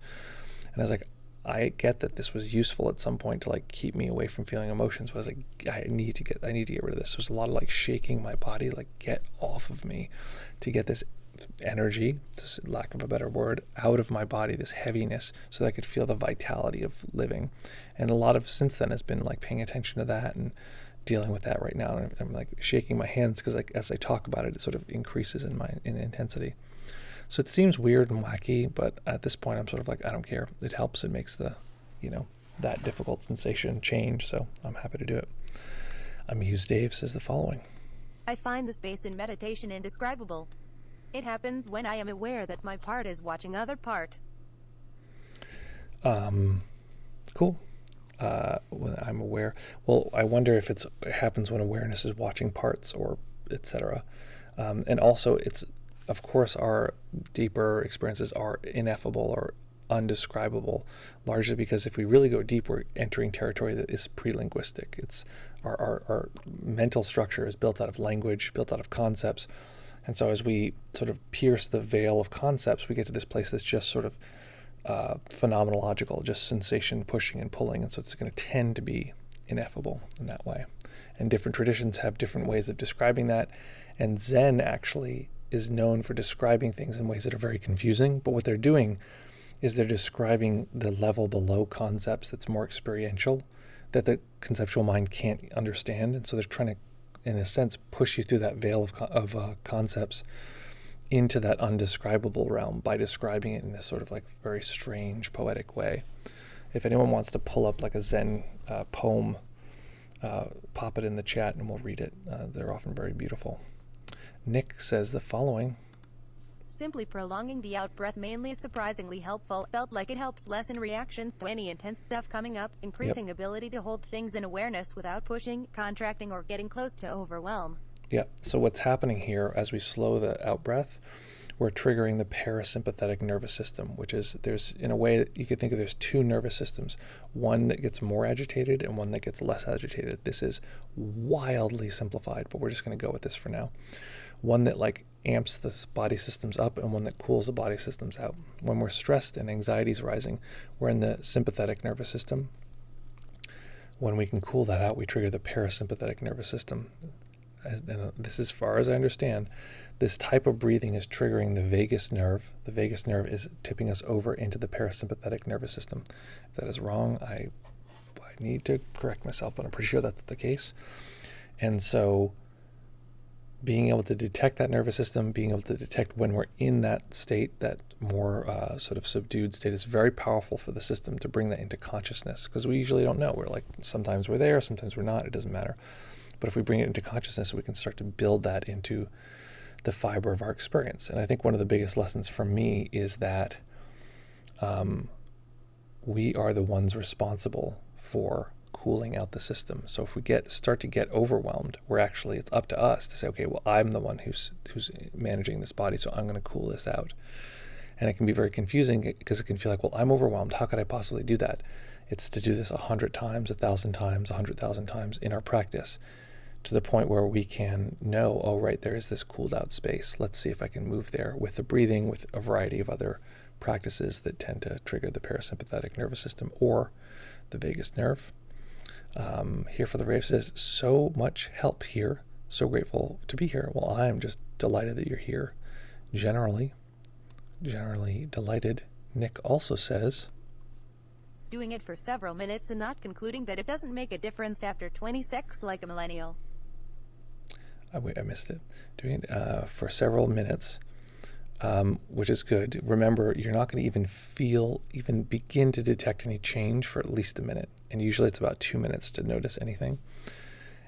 And I was like, I get that this was useful at some point to like keep me away from feeling emotions, but I was like, I need to get rid of this. There's a lot of like shaking my body, like get off of me, to get this energy, this lack of a better word, out of my body, this heaviness, so that I could feel the vitality of living. And a lot of since then has been like paying attention to that and dealing with that right now. And I'm like shaking my hands because like as I talk about it, it sort of increases in intensity. So it seems weird and wacky, but at this point I'm sort of like, I don't care. It helps. It makes the, that difficult sensation change. So I'm happy to do it. Amused Dave says the following. I find the space in meditation indescribable. It happens when I am aware that my part is watching other part. Cool. When I'm aware. Well, I wonder if it happens when awareness is watching parts, or etc. And also, it's, of course, our deeper experiences are ineffable or undescribable, largely because if we really go deep, we're entering territory that is pre-linguistic. It's our mental structure is built out of language, built out of concepts. And so as we sort of pierce the veil of concepts, we get to this place that's just sort of phenomenological, just sensation pushing and pulling. And so it's going to tend to be ineffable in that way. And different traditions have different ways of describing that. And Zen actually is known for describing things in ways that are very confusing. But what they're doing is they're describing the level below concepts that's more experiential, that the conceptual mind can't understand. And so they're trying to, in a sense, push you through that veil of concepts into that undescribable realm by describing it in this sort of like very strange, poetic way. If anyone wants to pull up like a Zen poem, pop it in the chat and we'll read it. They're often very beautiful. Nick says the following. Simply prolonging the out-breath mainly is surprisingly helpful. Felt like it helps lessen reactions to any intense stuff coming up, increasing ability to hold things in awareness without pushing, contracting, or getting close to overwhelm. Yeah, so what's happening here as we slow the out-breath, we're triggering the parasympathetic nervous system, which is, there's, in a way, you could think of there's two nervous systems, one that gets more agitated and one that gets less agitated. This is wildly simplified, but we're just going to go with this for now. One that like amps the body systems up and one that cools the body systems out. When we're stressed and anxiety is rising, we're in the sympathetic nervous system. When we can cool that out, we trigger the parasympathetic nervous system. And this is, as far as I understand, this type of breathing is triggering the vagus nerve. The vagus nerve is tipping us over into the parasympathetic nervous system. If that is wrong, I need to correct myself, but I'm pretty sure that's the case. And so being able to detect that nervous system, being able to detect when we're in that state, that more sort of subdued state, is very powerful for the system to bring that into consciousness, because we usually don't know. We're like, sometimes we're there, sometimes we're not, it doesn't matter. But if we bring it into consciousness, we can start to build that into the fiber of our experience. And I think one of the biggest lessons for me is that we are the ones responsible for cooling out the system. So if we start to get overwhelmed, it's up to us to say, okay, well, I'm the one who's managing this body, so I'm going to cool this out. And it can be very confusing because it can feel like, well, I'm overwhelmed. How could I possibly do that? It's to do this 100 times, 1,000 times, 100,000 times in our practice, to the point where we can know, oh, right, there is this cooled out space. Let's see if I can move there with the breathing, with a variety of other practices that tend to trigger the parasympathetic nervous system or the vagus nerve. Here for the Rave says, so much help here. So grateful to be here. Well, I'm just delighted that you're here. Generally delighted. Nick also says, Doing it for several minutes and not concluding that it doesn't make a difference after 26 like a millennial. I missed it. Doing it for several minutes, which is good. Remember, you're not going to even begin to detect any change for at least a minute. And usually it's about 2 minutes to notice anything.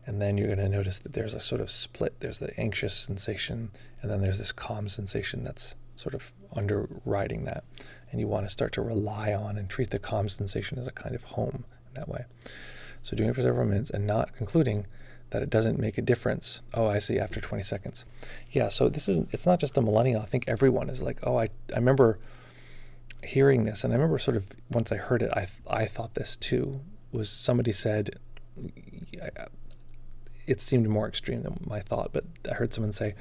And then you're going to notice that there's a sort of split. There's the anxious sensation, and then there's this calm sensation that's sort of underriding that. And you want to start to rely on and treat the calm sensation as a kind of home in that way. So doing it for several minutes and not concluding that it doesn't make a difference. Oh, I see, after 20 seconds. Yeah, so it's not just a millennial. I think everyone is like, oh, I remember hearing this, and I remember sort of, once I heard it, I thought this too, was somebody said, it seemed more extreme than my thought, but I heard someone say,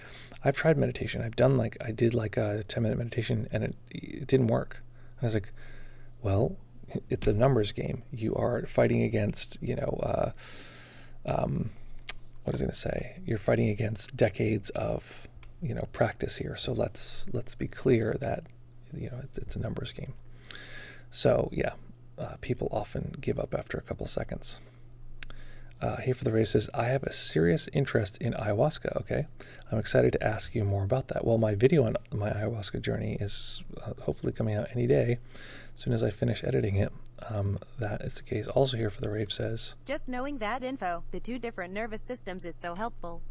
I've tried meditation. I did like a 10-minute meditation, and it didn't work. And I was like, well, it's a numbers game. You are fighting against, what was I going to say? You're fighting against decades of, practice here. So let's be clear that, it's a numbers game. So yeah, people often give up after a couple seconds. Here for the Rave says, I have a serious interest in ayahuasca. Okay, I'm excited to ask you more about that. Well, my video on my ayahuasca journey is hopefully coming out any day, as soon as I finish editing it. That is the case. Also here for the Rave says, Just knowing that info, the two different nervous systems, is so helpful.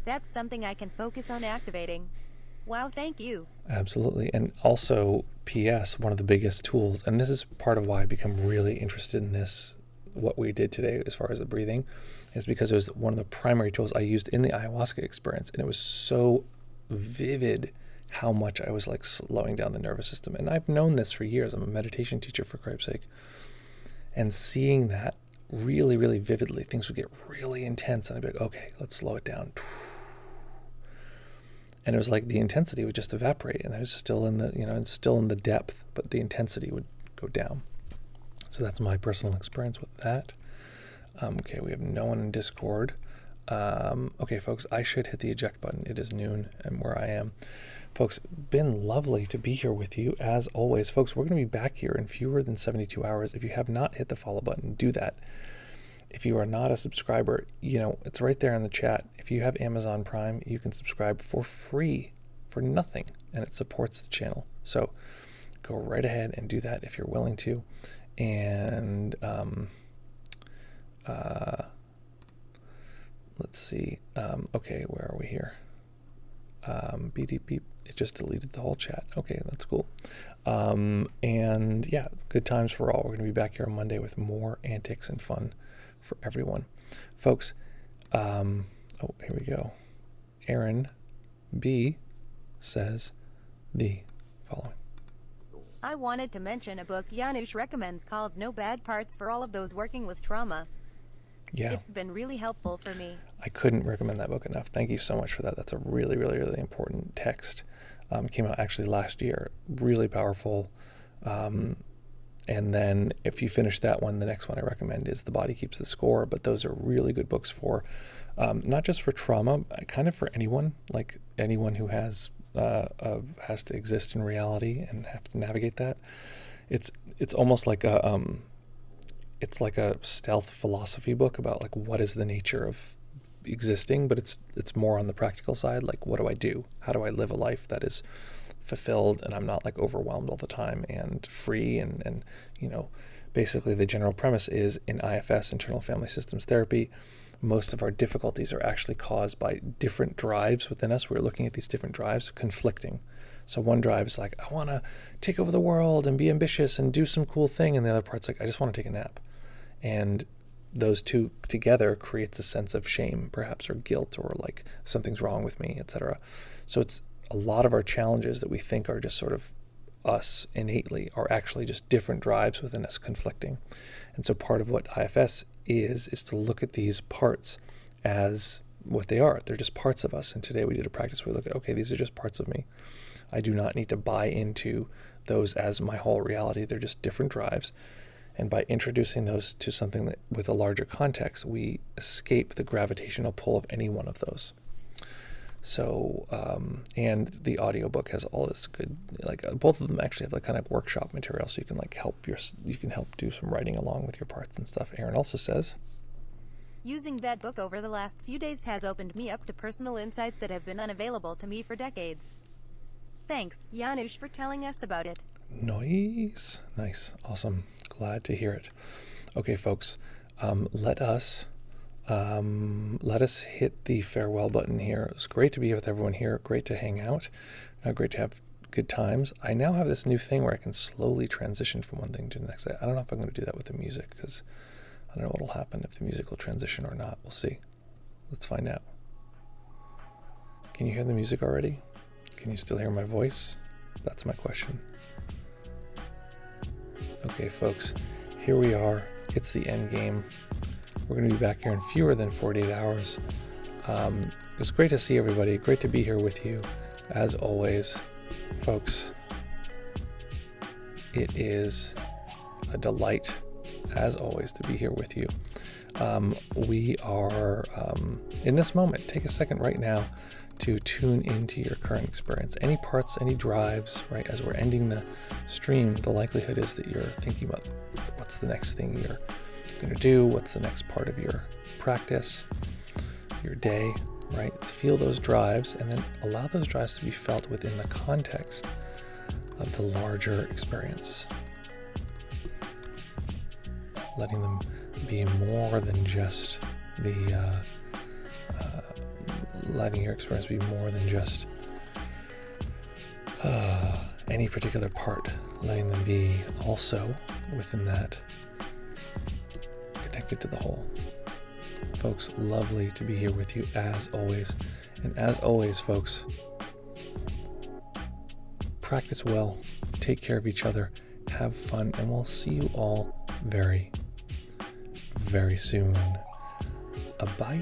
That's something I can focus on activating. Wow, thank you. Absolutely. And also, P.S., one of the biggest tools, and this is part of why I become really interested in this, what we did today as far as the breathing, is because it was one of the primary tools I used in the ayahuasca experience, and it was so vivid how much I was like slowing down the nervous system. And I've known this for years. I'm a meditation teacher, for Christ's sake. And seeing that really, really vividly, things would get really intense. And I'd be like, okay, let's slow it down. And it was like the intensity would just evaporate. And I was still in the, it's still in the depth, but the intensity would go down. So that's my personal experience with that. Okay, we have no one in Discord. Okay, folks, I should hit the eject button. It is noon and where I am. Folks, been lovely to be here with you as always. Folks, we're going to be back here in fewer than 72 hours. If you have not hit the follow button, do that. If you are not a subscriber, it's right there in the chat. If you have Amazon Prime, you can subscribe for free, for nothing, and it supports the channel. So go right ahead and do that if you're willing to. And let's see. Okay, where are we here? Beep, it just deleted the whole chat. Okay, that's cool. And yeah, good times for all. We're going to be back here on Monday with more antics and fun for everyone. Folks, oh, here we go. Aaron B says the following. I wanted to mention a book Janusz recommends called No Bad Parts for all of those working with trauma. Yeah. It's been really helpful for me. I couldn't recommend that book enough. Thank you so much for that. That's a really, really, really important text. It came out actually last year. Really powerful. And then if you finish that one, the next one I recommend is The Body Keeps the Score. But those are really good books for, not just for trauma, kind of for anyone, like anyone who has to exist in reality and have to navigate that. It's almost like it's like a stealth philosophy book about like what is the nature of existing, but it's more on the practical side. Like, what do I do? How do I live a life that is fulfilled and I'm not like overwhelmed all the time and free? And basically the general premise is in IFS, internal family systems therapy, most of our difficulties are actually caused by different drives within us. We're looking at these different drives conflicting. So one drive is like, I want to take over the world and be ambitious and do some cool thing. And the other part's like, I just want to take a nap. And those two together creates a sense of shame, perhaps, or guilt, or like something's wrong with me, etc. So it's a lot of our challenges that we think are just sort of us innately are actually just different drives within us conflicting. And so part of what IFS is to look at these parts as what they are. They're just parts of us. And today we did a practice where we look at, okay, these are just parts of me. I do not need to buy into those as my whole reality. They're just different drives. And by introducing those to something that, with a larger context, we escape the gravitational pull of any one of those. So, and the audiobook has all this good, like both of them actually have like kind of workshop material, so you can like you can help do some writing along with your parts and stuff. Aaron also says, using that book over the last few days has opened me up to personal insights that have been unavailable to me for decades. Thanks, Janusz, for telling us about it. Nice, awesome. Glad to hear it. Okay, folks, let us hit the farewell button here. It was great to be with everyone here. Great to hang out. Great to have good times. I now have this new thing where I can slowly transition from one thing to the next. I don't know if I'm going to do that with the music because I don't know what will happen if the music will transition or not. We'll see. Let's find out. Can you hear the music already? Can you still hear my voice? That's my question. Okay, folks, here we are. It's the end game. We're going to be back here in fewer than 48 hours. It was great to see everybody. Great to be here with you, as always. Folks, it is a delight, as always, to be here with you. We are, in this moment, take a second right now to tune into your current experience. Any parts, any drives, right? As we're ending the stream, the likelihood is that you're thinking about what's the next thing you're going to do, what's the next part of your practice, your day, right? Feel those drives and then allow those drives to be felt within the context of the larger experience. Letting them be more than just letting your experience be more than just any particular part, letting them be also within that connected to the whole. Folks, lovely to be here with you as always. And as always, folks, practice well, take care of each other, have fun, and we'll see you all very, very soon. Bye.